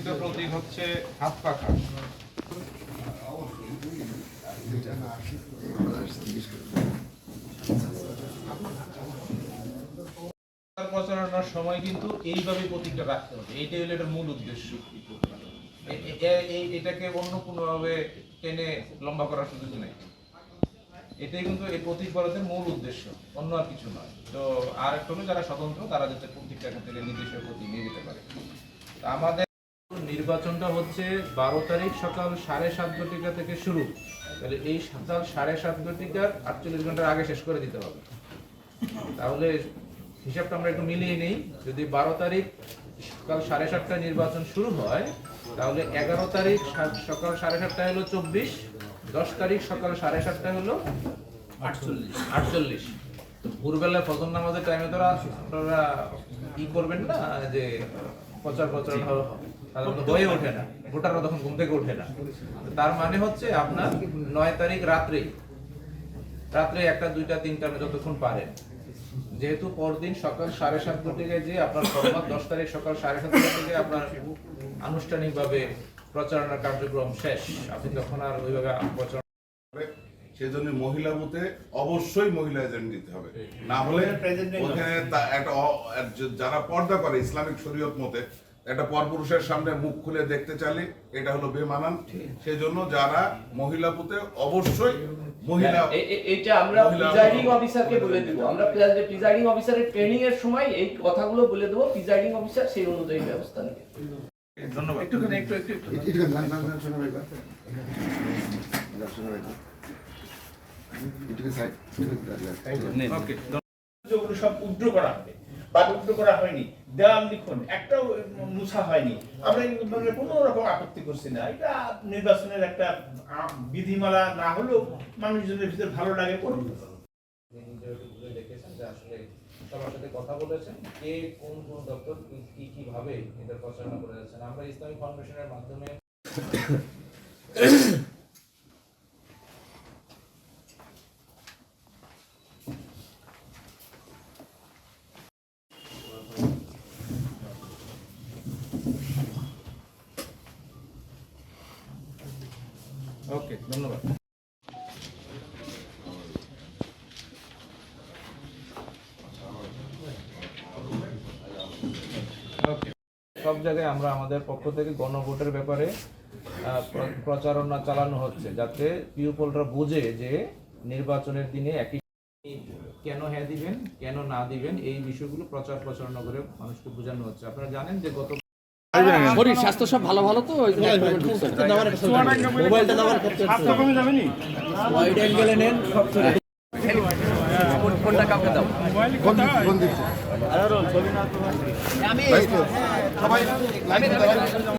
প্রকৃত প্রতীক হচ্ছে হাত পাখা। প্রচারণার সময় কিন্তু এইভাবে প্রতীকটা রাখতে হবে, এইটাই হলো এটার মূল উদ্দেশ্য। এটাকে অন্য কোনোভাবে টেনে লম্বা করার সুযোগ নেই। এটাই কিন্তু এই প্রতীক বরাদ্দের মূল উদ্দেশ্য, অন্য আর কিছু নয়। তো আর একটা হলো যারা স্বতন্ত্র তারা যাতে প্রতীকটা এখান থেকে নির্দিষ্ট প্রতীক নিয়ে যেতে পারে। আমাদের নির্বাচনটা হচ্ছে 12 তারিখ সকাল 7:30 ঘটিকা থেকে শুরু। তাহলে এই সকাল 7:30 ঘটিকার 48 ঘন্টার আগে শেষ করে দিতে হবে। তাহলে হিসাবটা আমরা একটু মিলিয়ে নেই। যদি 12 তারিখ সকাল 7:30টায় নির্বাচন শুরু হয়, তাহলে 11 তারিখ সকাল 7:30টায় হলো 24, 10 তারিখ সকাল 7:30টায় হলো 48। তো ভোরবেলা ফজর নামাজের টাইমে তো আপনারা কি করবেন না যে প্রচার সাধারণত হয়ে ওঠে না, ভোটাররা তখন ঘুম থেকে ওঠে না। তার মানে হচ্ছে আপনার 9 তারিখ রাত্রে 1টা, 2টা, 3টা যতক্ষণ পারেন, যেহেতু পরদিন সকাল 7:30 ঘটিকায় যে আপনার ফরমাত 10 তারিখ সকাল 7:30 থেকে আপনার আনুষ্ঠানিকভাবে প্রচারণার কার্যক্রম শেষ। আপনি তখন আর ওইভাবে প্রচারণা সেজন্য মহিলা বুথে অবশ্যই মহিলা এজেন্ট দিতে হবে, না হলে ওখানে একটা যারা পর্দা করে ইসলামিক শরীয়ত মতে একটা পরপুরুষের সামনে মুখ খুলে দেখতে চাইলে এটা হলো বেমানান। সেজন্য যারা মহিলা বুথে অবশ্যই মহিলা, এটা আমরা প্রিজাইডিং অফিসারকে বলে দেব। আমরা প্রিজাইডিং অফিসারের ট্রেনিং এর সময় এই কথাগুলো বলে দেব, প্রিজাইডিং অফিসার সেই অনুযায়ী ব্যবস্থা নেবে। ধন্যবাদ। যেগুলো সব উদ্র করা হবে বা উদ্র করা হয়নি, দেওয়াল লিখন একটাও মুছা হয়নি, আমরা কোনো রকম আপত্তি করছি না। এটা নির্বাচনের একটা বিধিমালা না হলেও মানুষজনের ভিতরে ভালো লাগে করুন। দেখেছেন যে আসলে সবার সাথে কথা বলেছেন, কে কোন দপ্তর কিভাবে এটা প্রচারণা করে যাচ্ছেন। আমরা ইসলামিক ফাউন্ডেশনের মাধ্যমে ওকে, ধন্যবাদ। সব জায়গায় আমরা আমাদের পক্ষ থেকে গণভোটের ব্যাপারে প্রচারণা চালানো হচ্ছে, যাতে পিউপলরা বুঝে যে নির্বাচনের দিনে একই কেন হ্যাঁ দিবেন, কেন না দিবেন, এই বিষয়গুলো প্রচারণা করে মানুষকে বোঝানো হচ্ছে। আপনারা জানেন যে গত শরীর স্বাস্থ্য সব ভালো ভালো তো মোবাইলটা দেওয়ার ক্ষেত্রে স্বাস্থ্য কমে যাবে নি, ওয়াইড অ্যাঙ্গেলে নেন সব কোনটা কাউকে দাও কোন দিচ্ছে আমি